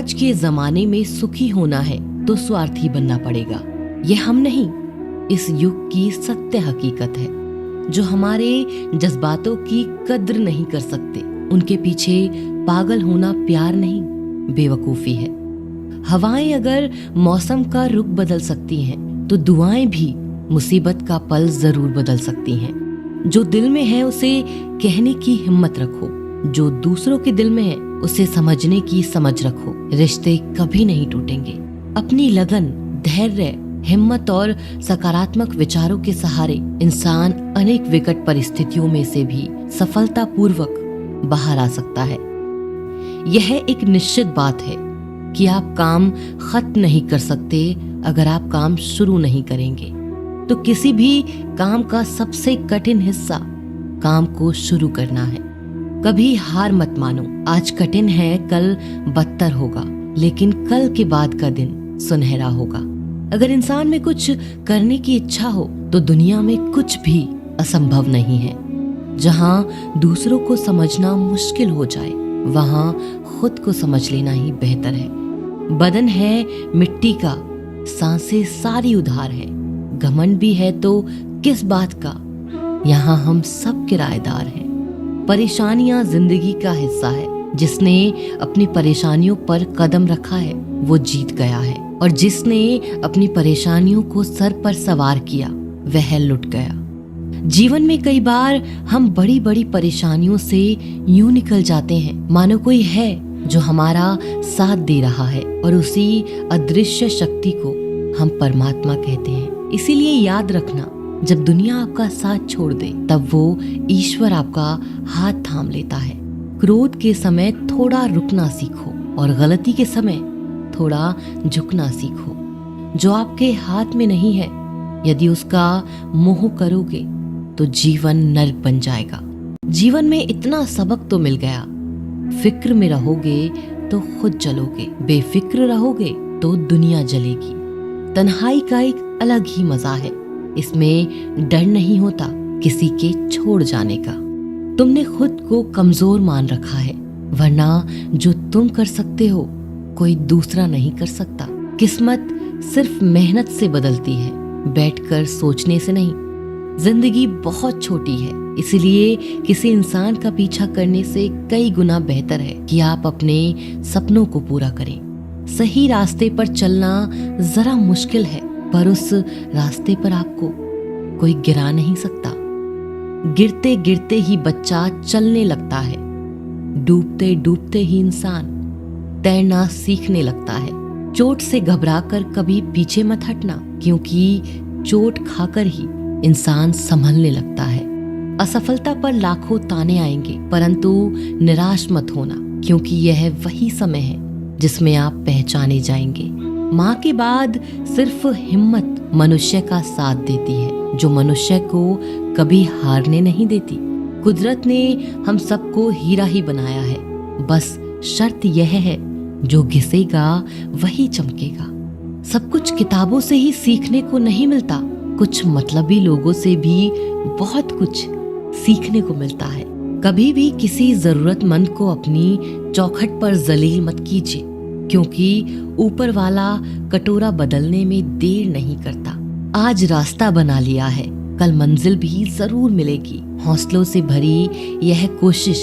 आज के जमाने में सुखी होना है तो स्वार्थी बनना पड़ेगा। ये हम नहीं, इस युग की सत्य हकीकत है। जो हमारे जज्बातों की कद्र नहीं कर सकते, उनके पीछे पागल होना प्यार नहीं, बेवकूफी है। हवाएं अगर मौसम का रुख बदल सकती हैं, तो दुआएं भी मुसीबत का पल जरूर बदल सकती हैं। जो दिल में है उसे कहने की हिम्मत रखो, जो दूसरों के दिल में है उसे समझने की समझ रखो। रिश्ते कभी नहीं टूटेंगे। अपनी लगन, धैर्य, हिम्मत और सकारात्मक विचारों के सहारे इंसान अनेक विकट परिस्थितियों में से भी सफलतापूर्वक बाहर आ सकता है। यह एक निश्चित बात है कि आप काम खत्म नहीं कर सकते अगर आप काम शुरू नहीं करेंगे। तो किसी भी काम का सबसे कठिन हिस्सा काम को शुरू करना है। कभी हार मत मानो। आज कठिन है, कल बदतर होगा, लेकिन कल के बाद का दिन सुनहरा होगा। अगर इंसान में कुछ करने की इच्छा हो तो दुनिया में कुछ भी असंभव नहीं है। जहाँ दूसरों को समझना मुश्किल हो जाए, वहाँ खुद को समझ लेना ही बेहतर है। बदन है मिट्टी का, सांसें सारी उधार है। घमंड भी है तो किस बात का, यहाँ हम सब किराएदार हैं। परेशानियां जिंदगी का हिस्सा है। जिसने अपनी परेशानियों पर कदम रखा है वो जीत गया है, और जिसने अपनी परेशानियों को सर पर सवार किया वह लुट गया। जीवन में कई बार हम बड़ी बड़ी परेशानियों से यूं निकल जाते हैं मानो कोई है जो हमारा साथ दे रहा है, और उसी अदृश्य शक्ति को हम परमात्मा कहते हैं। इसीलिए याद रखना, जब दुनिया आपका साथ छोड़ दे तब वो ईश्वर आपका हाथ थाम लेता है। क्रोध के समय थोड़ा रुकना सीखो और गलती के समय थोड़ा झुकना सीखो। जो आपके हाथ में नहीं है, यदि उसका मोह करोगे तो जीवन नर्क बन जाएगा। जीवन में इतना सबक तो मिल गया, फिक्र में रहोगे तो खुद जलोगे, बेफिक्र रहोगे तो दुनिया जलेगी। तन्हाई का एक अलग ही मजा है। इसमें डर नहीं होता किसी के छोड़ जाने का। तुमने खुद को कमजोर मान रखा है, वरना जो तुम कर सकते हो कोई दूसरा नहीं कर सकता। किस्मत सिर्फ मेहनत से बदलती है, बैठकर सोचने से नहीं। जिंदगी बहुत छोटी है, इसलिए किसी इंसान का पीछा करने से कई गुना बेहतर है कि आप अपने सपनों को पूरा करें। सही रास्ते पर चलना जरा मुश्किल है, पर उस रास्ते पर आपको कोई गिरा नहीं सकता। गिरते गिरते ही बच्चा चलने लगता है, डूबते डूबते ही इंसान तैरना सीखने लगता है। चोट से घबराकर कभी पीछे मत हटना, क्योंकि चोट खाकर ही इंसान संभलने लगता है। असफलता पर लाखों ताने आएंगे, परंतु निराश मत होना, क्योंकि यह वही समय है जिसमें आप पहचाने जाएंगे। माँ के बाद सिर्फ हिम्मत मनुष्य का साथ देती है, जो मनुष्य को कभी हारने नहीं देती। कुदरत ने हम सबको हीरा ही बनाया है, बस शर्त यह है जो घिसेगा वही चमकेगा। सब कुछ किताबों से ही सीखने को नहीं मिलता, कुछ मतलबी लोगों से भी बहुत कुछ सीखने को मिलता है। कभी भी किसी जरूरतमंद को अपनी चौखट पर जलील मत कीजिए, क्योंकि ऊपर वाला कटोरा बदलने में देर नहीं करता। आज रास्ता बना लिया है, कल मंजिल भी जरूर मिलेगी। हौसलों से भरी यह कोशिश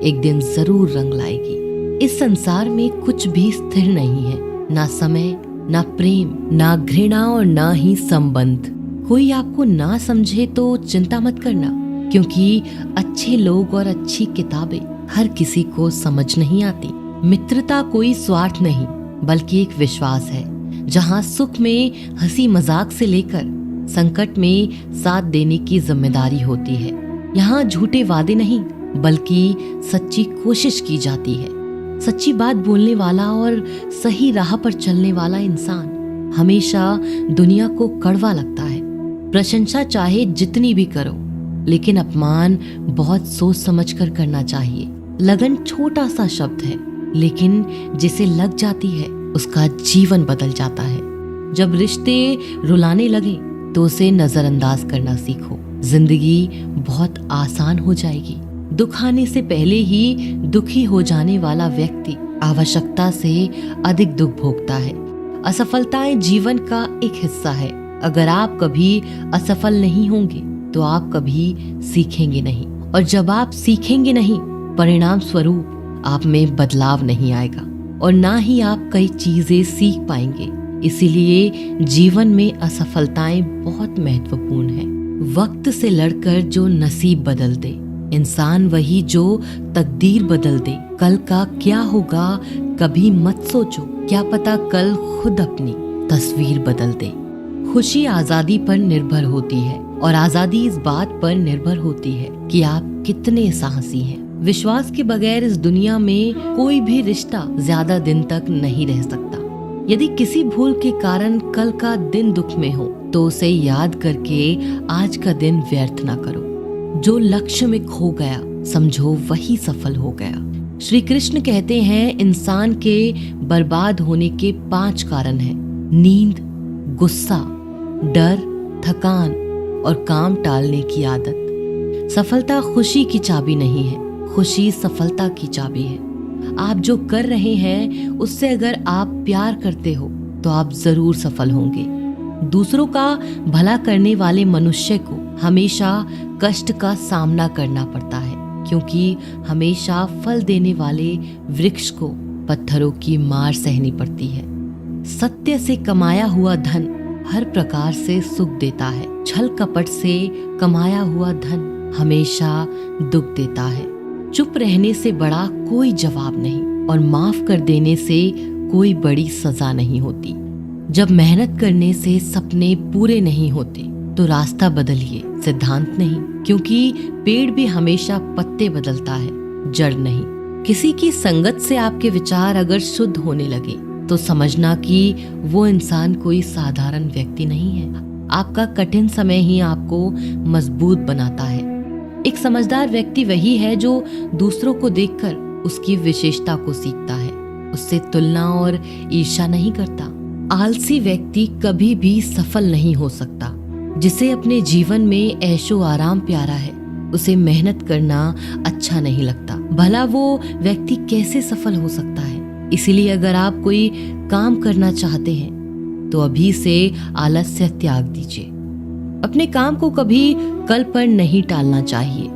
एक दिन जरूर रंग लाएगी। इस संसार में कुछ भी स्थिर नहीं है, ना समय, ना प्रेम, ना घृणा और ना ही संबंध। कोई आपको ना समझे तो चिंता मत करना, क्योंकि अच्छे लोग और अच्छी किताबें हर किसी को समझ नहीं आती। मित्रता कोई स्वार्थ नहीं, बल्कि एक विश्वास है, जहाँ सुख में हंसी मजाक से लेकर संकट में साथ देने की जिम्मेदारी होती है। यहाँ झूठे वादे नहीं, बल्कि सच्ची कोशिश की जाती है। सच्ची बात बोलने वाला और सही राह पर चलने वाला इंसान हमेशा दुनिया को कड़वा लगता है। प्रशंसा चाहे जितनी भी करो, लेकिन अपमान बहुत सोच समझ कर करना चाहिए। लगन छोटा सा शब्द है, लेकिन जिसे लग जाती है उसका जीवन बदल जाता है। जब रिश्ते रुलाने लगे तो उसे नजरअंदाज करना सीखो। जिंदगी बहुत आसान हो जाएगी। दुख आने से पहले ही दुखी हो जाने वाला व्यक्ति आवश्यकता से अधिक दुख भोगता है। असफलताएं जीवन का एक हिस्सा है। अगर आप कभी असफल नहीं होंगे तो आप कभी सीखेंगे नहीं, और जब आप सीखेंगे नहीं, परिणाम स्वरूप आप में बदलाव नहीं आएगा और ना ही आप कई चीजें सीख पाएंगे। इसीलिए जीवन में असफलताएं बहुत महत्वपूर्ण हैं। वक्त से लड़कर जो नसीब बदल दे, इंसान वही जो तकदीर बदल दे। कल का क्या होगा कभी मत सोचो, क्या पता कल खुद अपनी तस्वीर बदल दे। खुशी आजादी पर निर्भर होती है और आजादी इस बात पर निर्भर होती है कि आप कितने साहसी हैं। विश्वास के बगैर इस दुनिया में कोई भी रिश्ता ज्यादा दिन तक नहीं रह सकता। यदि किसी भूल के कारण कल का दिन दुख में हो तो उसे याद करके आज का दिन व्यर्थ ना करो। जो लक्ष्य में खो गया समझो वही सफल हो गया। श्री कृष्ण कहते हैं इंसान के बर्बाद होने के 5 कारण हैं: नींद, गुस्सा, डर, थकान और काम टालने की आदत। सफलता खुशी की चाबी नहीं है, खुशी सफलता की चाबी है। आप जो कर रहे हैं उससे अगर आप प्यार करते हो तो आप जरूर सफल होंगे। दूसरों का भला करने वाले मनुष्य को हमेशा कष्ट का सामना करना पड़ता है, क्योंकि हमेशा फल देने वाले वृक्ष को पत्थरों की मार सहनी पड़ती है। सत्य से कमाया हुआ धन हर प्रकार से सुख देता है, छल कपट से कमाया हुआ धन हमेशा दुख देता है। चुप रहने से बड़ा कोई जवाब नहीं और माफ कर देने से कोई बड़ी सजा नहीं होती। जब मेहनत करने से सपने पूरे नहीं होते तो रास्ता बदलिए, सिद्धांत नहीं, क्योंकि पेड़ भी हमेशा पत्ते बदलता है, जड़ नहीं। किसी की संगत से आपके विचार अगर शुद्ध होने लगे तो समझना कि वो इंसान कोई साधारण व्यक्ति नहीं है। आपका कठिन समय ही आपको मजबूत बनाता है। एक समझदार व्यक्ति वही है जो दूसरों को देखकर उसकी विशेषता को सीखता है, उससे तुलना और ईर्ष्या नहीं करता। आलसी व्यक्ति कभी भी सफल नहीं हो सकता। जिसे अपने जीवन में ऐशो आराम प्यारा है उसे मेहनत करना अच्छा नहीं लगता। भला वो व्यक्ति कैसे सफल हो सकता है? इसीलिए अगर आप कोई काम करना चाहते हैं तो अभी से आलस्य त्याग दीजिए। अपने काम को कभी कल पर नहीं टालना चाहिए,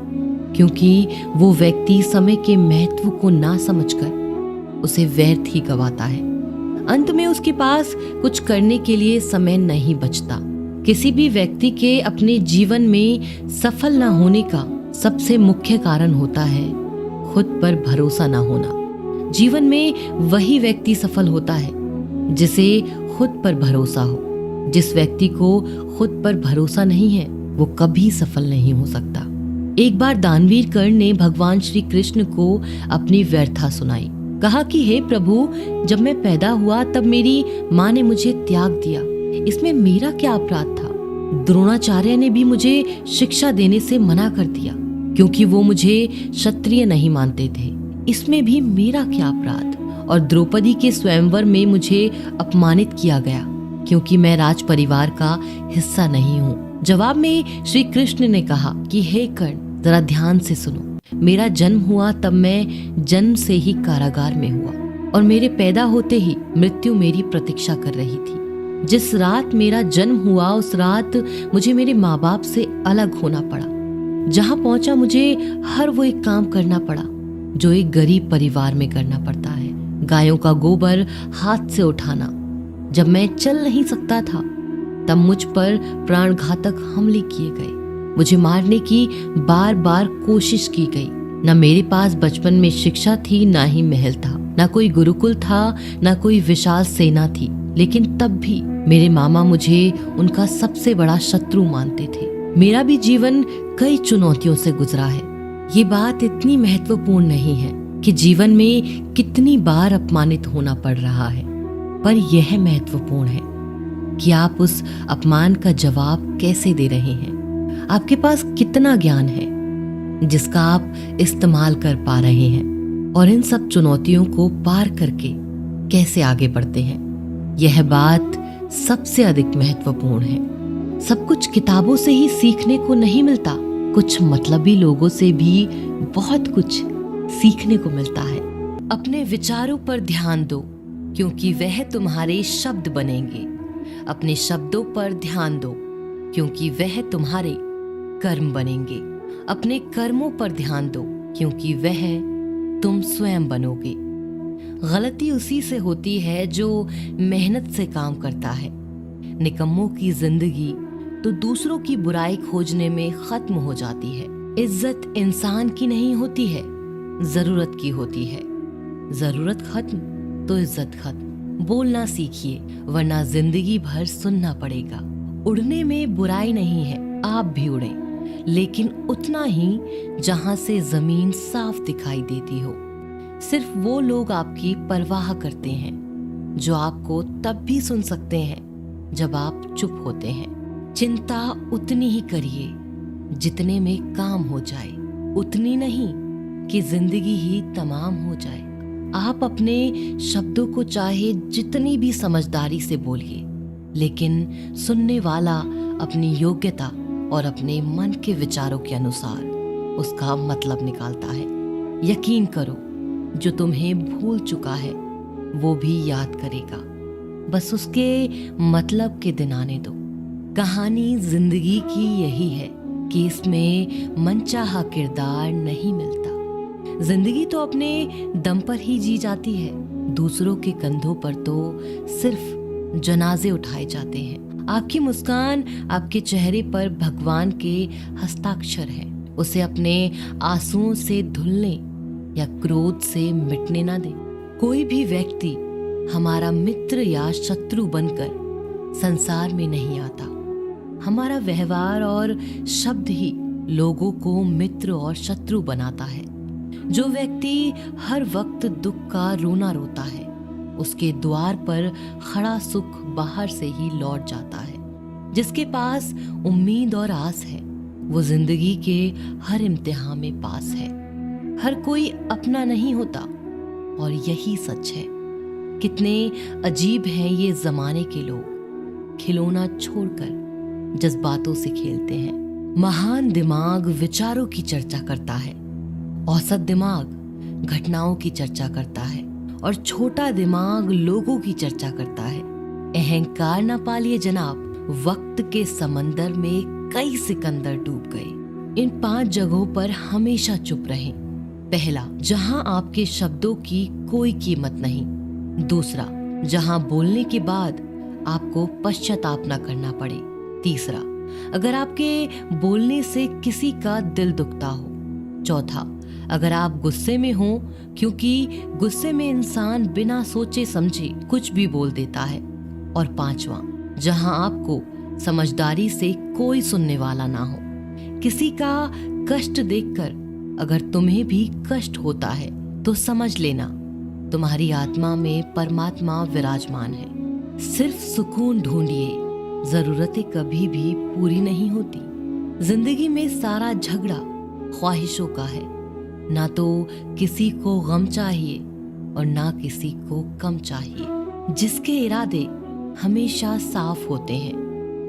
क्योंकि वो व्यक्ति समय के महत्व को ना समझकर उसे व्यर्थ ही गवाता है। अंत में उसके पास कुछ करने के लिए समय नहीं बचता। किसी भी व्यक्ति के अपने जीवन में सफल न होने का सबसे मुख्य कारण होता है खुद पर भरोसा न होना। जीवन में वही व्यक्ति सफल होता है जिसे खुद पर भरोसा हो। जिस व्यक्ति को खुद पर भरोसा नहीं है वो कभी सफल नहीं हो सकता। एक बार दानवीर कर्ण ने भगवान श्री कृष्ण को अपनी व्यर्था सुनाई। कहा कि हे प्रभु, जब मैं पैदा हुआ तब मेरी माँ ने मुझे त्याग दिया, इसमें मेरा क्या अपराध था? द्रोणाचार्य ने भी मुझे शिक्षा देने से मना कर दिया क्योंकि वो मुझे क्षत्रिय नहीं मानते थे, इसमें भी मेरा क्या अपराध? और द्रौपदी के स्वयंवर में मुझे अपमानित किया गया क्योंकि मैं राज परिवार का हिस्सा नहीं हूँ। जवाब में श्री कृष्ण ने कहा कि हे कर्ण, जरा ध्यान से सुनो। मेरा जन्म हुआ तब मैं जन्म से ही कारागार में हुआ और मेरे पैदा होते ही मृत्यु मेरी प्रतीक्षा कर रही थी। जिस रात मेरा जन्म हुआ उस रात मुझे मेरे माँ बाप से अलग होना पड़ा। जहाँ पहुंचा मुझे हर वो एक काम करना पड़ा जो एक गरीब परिवार में करना पड़ता है। गायों का गोबर हाथ से उठाना। जब मैं चल नहीं सकता था तब मुझ पर प्राणघातक हमले किए गए। मुझे मारने की बार बार कोशिश की गई। न मेरे पास बचपन में शिक्षा थी, ना ही महल था, ना कोई गुरुकुल था, ना कोई विशाल सेना थी। लेकिन तब भी मेरे मामा मुझे उनका सबसे बड़ा शत्रु मानते थे। मेरा भी जीवन कई चुनौतियों से गुजरा है। ये बात इतनी महत्वपूर्ण नहीं है कि जीवन में कितनी बार अपमानित होना पड़ रहा है, पर यह महत्वपूर्ण है कि आप उस अपमान का जवाब कैसे दे रहे हैं। आपके पास कितना ज्ञान है जिसका आप इस्तेमाल कर पा रहे हैं और इन सब चुनौतियों को पार करके कैसे आगे बढ़ते हैं। यह बात सबसे अधिक महत्वपूर्ण है। सब कुछ किताबों से ही सीखने को नहीं मिलता, कुछ मतलबी लोगों से भी बहुत कुछ सीखने को मिलता है। अपने विचारों पर ध्यान दो, क्योंकि वह तुम्हारे शब्द बनेंगे। अपने शब्दों पर ध्यान दो, क्योंकि वह तुम्हारे कर्म बनेंगे। अपने कर्मों पर ध्यान दो, क्योंकि वह तुम स्वयं बनोगे। गलती उसी से होती है जो मेहनत से काम करता है। निकम्मों की जिंदगी तो दूसरों की बुराई खोजने में खत्म हो जाती है। इज्जत इंसान की नहीं होती है, जरूरत की होती है। जरूरत खत्म तो इज्जत खत्म। बोलना सीखिए, वरना जिंदगी भर सुनना पड़ेगा। उड़ने में बुराई नहीं है, आप भी उड़ें, लेकिन उतना ही जहां से जमीन साफ दिखाई देती हो। सिर्फ वो लोग आपकी परवाह करते हैं जो आपको तब भी सुन सकते हैं जब आप चुप होते हैं। चिंता उतनी ही करिए जितने में काम हो जाए, उतनी नहीं कि जिंदगी ही तमाम हो जाए। आप अपने शब्दों को चाहे जितनी भी समझदारी से बोलिए, लेकिन सुनने वाला अपनी योग्यता और अपने मन के विचारों के अनुसार उसका मतलब निकालता है। यकीन करो, जो तुम्हें भूल चुका है वो भी याद करेगा। बस उसके मतलब के दिन आने दो। कहानी जिंदगी की यही है कि इसमें मनचाहा किरदार नहीं मिलता। जिंदगी तो अपने दम पर ही जी जाती है। दूसरों के कंधों पर तो सिर्फ जनाजे उठाए जाते हैं। आपकी मुस्कान आपके चेहरे पर भगवान के हस्ताक्षर है। उसे अपने आंसुओं से धुलने या क्रोध से मिटने ना दें। कोई भी व्यक्ति हमारा मित्र या शत्रु बनकर संसार में नहीं आता। हमारा व्यवहार और शब्द ही लोगों को मित्र और शत्रु बनाता है। जो व्यक्ति हर वक्त दुख का रोना रोता है, उसके द्वार पर खड़ा सुख बाहर से ही लौट जाता है। जिसके पास उम्मीद और आस है, वो जिंदगी के हर इम्तिहान में पास है। हर कोई अपना नहीं होता, और यही सच है। कितने अजीब हैं ये जमाने के लोग, खिलौना छोड़कर जज्बातों से खेलते हैं। महान दिमाग विचारों की चर्चा करता है, औसत दिमाग घटनाओं की चर्चा करता है, और छोटा दिमाग लोगों की चर्चा करता है। अहंकार न पालिए जनाब, वक्त के समंदर में कई सिकंदर डूब गए। इन 5 जगहों पर हमेशा चुप रहें। पहला, जहां आपके शब्दों की कोई कीमत नहीं। दूसरा, जहां बोलने के बाद आपको पश्चाताप न करना पड़े। तीसरा, अगर आपके बोलने से किसी का दिल दुखता हो। चौथा, अगर आप गुस्से में हो, क्योंकि गुस्से में इंसान बिना सोचे समझे कुछ भी बोल देता है। और पांचवा, जहां आपको समझदारी से कोई सुनने वाला ना हो। किसी का कष्ट देखकर अगर तुम्हें भी कष्ट होता है तो समझ लेना, तुम्हारी आत्मा में परमात्मा विराजमान है। सिर्फ सुकून ढूंढिए, जरूरतें कभी भी पूरी नहीं होती। जिंदगी में सारा झगड़ा ख्वाहिशों का है। ना तो किसी को गम चाहिए और ना किसी को कम चाहिए। जिसके इरादे हमेशा साफ होते हैं,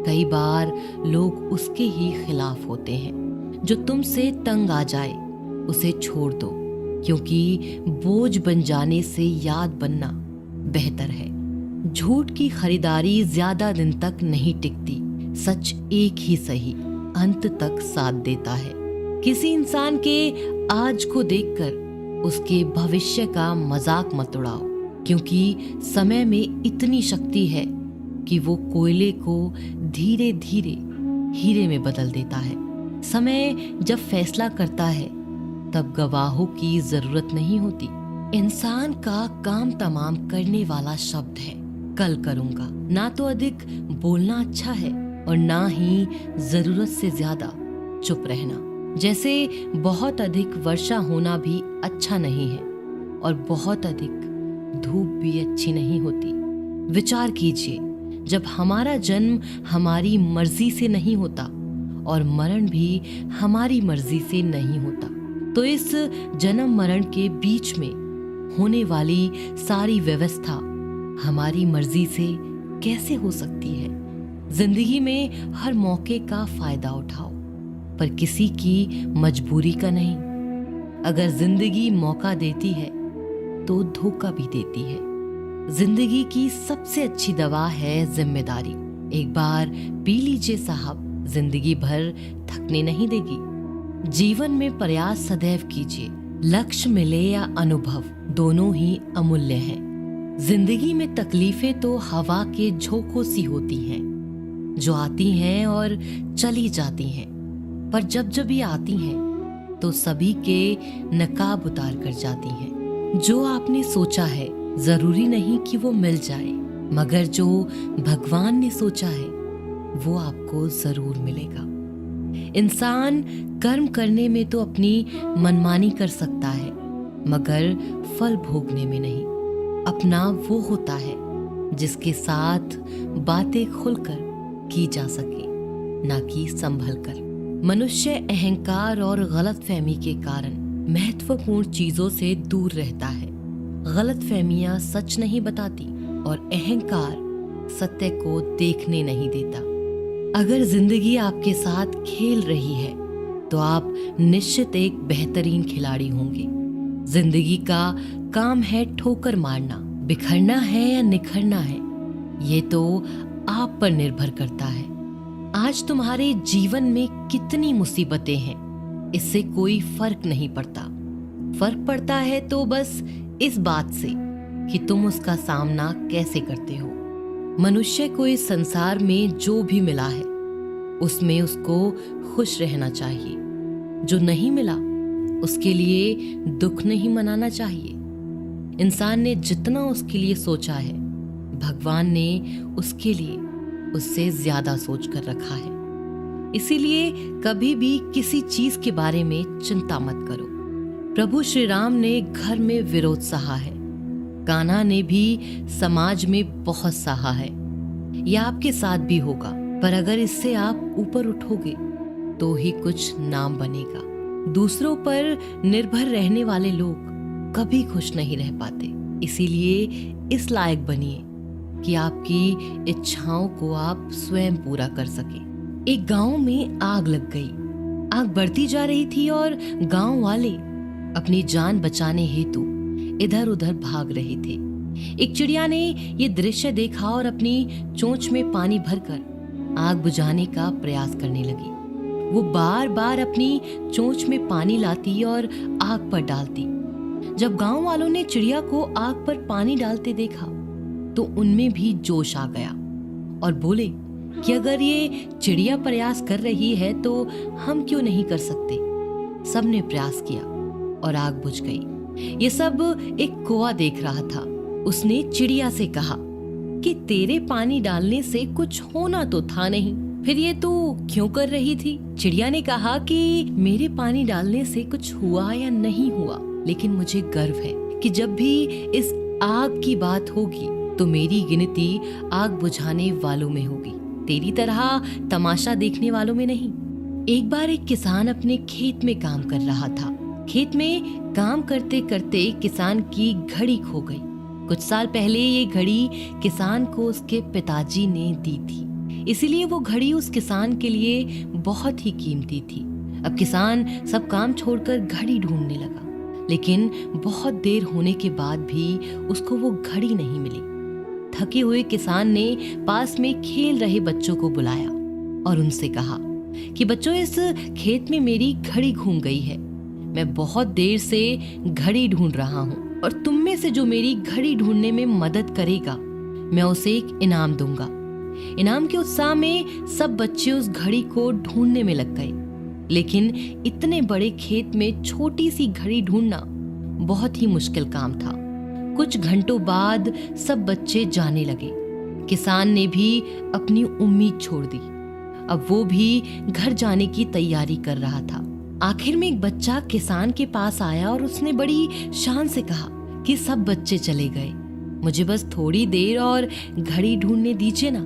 कई बार लोग उसके ही खिलाफ होते हैं। जो तुमसे तंग आ जाए उसे छोड़ दो, क्योंकि बोझ बन जाने से याद बनना बेहतर है। झूठ की खरीदारी ज्यादा दिन तक नहीं टिकती। सच एक ही सही अंत तक साथ देता है। किसी इंसान के आज को देखकर उसके भविष्य का मजाक मत उड़ाओ, क्योंकि समय में इतनी शक्ति है कि वो कोयले को धीरे धीरे हीरे में बदल देता है। समय जब फैसला करता है तब गवाहों की जरूरत नहीं होती। इंसान का काम तमाम करने वाला शब्द है कल करूंगा। ना तो अधिक बोलना अच्छा है और ना ही जरूरत से ज्यादा चुप रहना। जैसे बहुत अधिक वर्षा होना भी अच्छा नहीं है और बहुत अधिक धूप भी अच्छी नहीं होती। विचार कीजिए, जब हमारा जन्म हमारी मर्जी से नहीं होता और मरण भी हमारी मर्जी से नहीं होता, तो इस जन्म मरण के बीच में होने वाली सारी व्यवस्था हमारी मर्जी से कैसे हो सकती है। जिंदगी में हर मौके का फायदा उठाओ, पर किसी की मजबूरी का नहीं। अगर जिंदगी मौका देती है तो धोखा भी देती है। जिंदगी की सबसे अच्छी दवा है जिम्मेदारी। एक बार पी लीजिए साहब, जिंदगी भर थकने नहीं देगी। जीवन में प्रयास सदैव कीजिए, लक्ष्य मिले या अनुभव, दोनों ही अमूल्य हैं। जिंदगी में तकलीफें तो हवा के झोंकों सी होती हैं, जो आती हैं और चली जाती हैं, पर जब ये आती हैं तो सभी के नकाब उतार कर जाती हैं। जो आपने सोचा है जरूरी नहीं कि वो मिल जाए, मगर जो भगवान ने सोचा है वो आपको जरूर मिलेगा। इंसान कर्म करने में तो अपनी मनमानी कर सकता है, मगर फल भोगने में नहीं। अपना वो होता है जिसके साथ बातें खुलकर की जा सके, ना कि संभल कर। मनुष्य अहंकार और गलतफहमी के कारण महत्वपूर्ण चीजों से दूर रहता है। गलतफहमियां सच नहीं बताती और अहंकार सत्य को देखने नहीं देता। अगर जिंदगी आपके साथ खेल रही है तो आप निश्चित एक बेहतरीन खिलाड़ी होंगे। जिंदगी का काम है ठोकर मारना, बिखरना है या निखरना है, ये तो आप पर निर्भर करता है। आज तुम्हारे जीवन में कितनी मुसीबतें हैं, इससे कोई फर्क नहीं पड़ता। फर्क पड़ता है तो बस इस बात से कि तुम उसका सामना कैसे करते हो। मनुष्य को इस संसार में जो भी मिला है उसमें उसको खुश रहना चाहिए। जो नहीं मिला उसके लिए दुख नहीं मनाना चाहिए। इंसान ने जितना उसके लिए सोचा है, भगवान ने उसके लिए उससे ज्यादा सोच कर रखा है। इसीलिए कभी भी किसी चीज के बारे में चिंता मत करो। प्रभु श्री राम ने घर में विरोध सहा है, कान्हा ने भी समाज में बहुत सहा है। यह आपके साथ भी होगा, पर अगर इससे आप ऊपर उठोगे तो ही कुछ नाम बनेगा। दूसरों पर निर्भर रहने वाले लोग कभी खुश नहीं रह पाते। इसीलिए इस लायक बनिए कि आपकी इच्छाओं को आप स्वयं पूरा कर सके। एक गांव में आग लग गई। आग बढ़ती जा रही थी और गांव वाले अपनी जान बचाने हेतु इधर उधर भाग रहे थे। एक चिड़िया ने ये दृश्य देखा और अपनी चोंच में पानी भरकर आग बुझाने का प्रयास करने लगी। वो बार बार अपनी चोंच में पानी लाती और आग पर डालती। जब गांव वालों ने चिड़िया को आग पर पानी डालते देखा तो उनमें भी जोश आ गया और बोले कि अगर ये चिड़िया प्रयास कर रही है तो हम क्यों नहीं कर सकते। सबने प्रयास किया और आग बुझ गई। ये सब एक कौवा देख रहा था। उसने चिड़िया से कहा कि तेरे पानी डालने से कुछ होना तो था नहीं, फिर ये तू क्यों कर रही थी। चिड़िया ने कहा कि मेरे पानी डालने से कुछ हुआ या नहीं हुआ, लेकिन मुझे गर्व है कि जब भी इस आग की बात होगी तो मेरी गिनती आग बुझाने वालों में होगी, तेरी तरह तमाशा देखने वालों में नहीं। एक बार एक किसान अपने खेत में काम कर रहा था। खेत में काम करते करते किसान की घड़ी खो गई। कुछ साल पहले ये घड़ी किसान को उसके पिताजी ने दी थी, इसीलिए वो घड़ी उस किसान के लिए बहुत ही कीमती थी। अब किसान सब काम छोड़कर घड़ी ढूंढने लगा, लेकिन बहुत देर होने के बाद भी उसको वो घड़ी नहीं मिली। थके हुए किसान ने पास में खेल रहे बच्चों को बुलाया और उनसे कहा कि बच्चों, इस खेत में मेरी घड़ी घूम गई है। मैं बहुत देर से घड़ी ढूंढ रहा हूँ और तुम में से जो मेरी घड़ी ढूंढने में मदद करेगा मैं उसे एक इनाम दूंगा। इनाम के उत्साह में सब बच्चे उस घड़ी को ढूंढने में लग गए, लेकिन इतने बड़े खेत में छोटी सी घड़ी ढूंढना बहुत ही मुश्किल काम था। कुछ घंटों बाद सब बच्चे जाने लगे। किसान ने भी अपनी उम्मीद छोड़ दी। अब वो भी घर जाने की तैयारी कर रहा था। आखिर में एक बच्चा किसान के पास आया और उसने बड़ी शान से कहा कि सब बच्चे चले गए, मुझे बस थोड़ी देर और घड़ी ढूंढने दीजिए ना।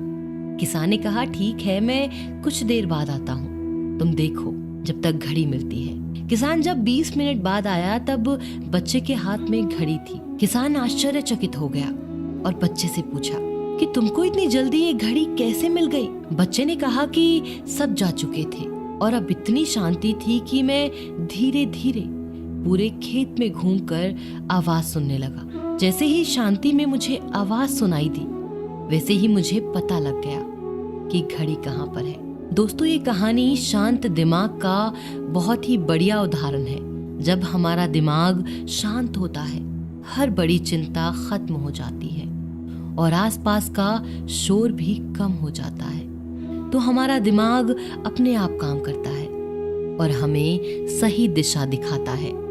किसान ने कहा, ठीक है, मैं कुछ देर बाद आता हूँ, तुम देखो जब तक घड़ी मिलती है। किसान जब 20 मिनट बाद आया तब बच्चे के हाथ में घड़ी थी। किसान आश्चर्यचकित हो गया और बच्चे से पूछा कि तुमको इतनी जल्दी ये घड़ी कैसे मिल गई। बच्चे ने कहा कि सब जा चुके थे और अब इतनी शांति थी कि मैं धीरे धीरे पूरे खेत में घूमकर आवाज सुनने लगा। जैसे ही शांति में मुझे आवाज सुनाई दी, वैसे ही मुझे पता लग गया कि घड़ी कहाँ पर है। दोस्तों, ये कहानी शांत दिमाग का बहुत ही बढ़िया उदाहरण है। जब हमारा दिमाग शांत होता है, हर बड़ी चिंता खत्म हो जाती है और आसपास का शोर भी कम हो जाता है। तो हमारा दिमाग अपने आप काम करता है और हमें सही दिशा दिखाता है।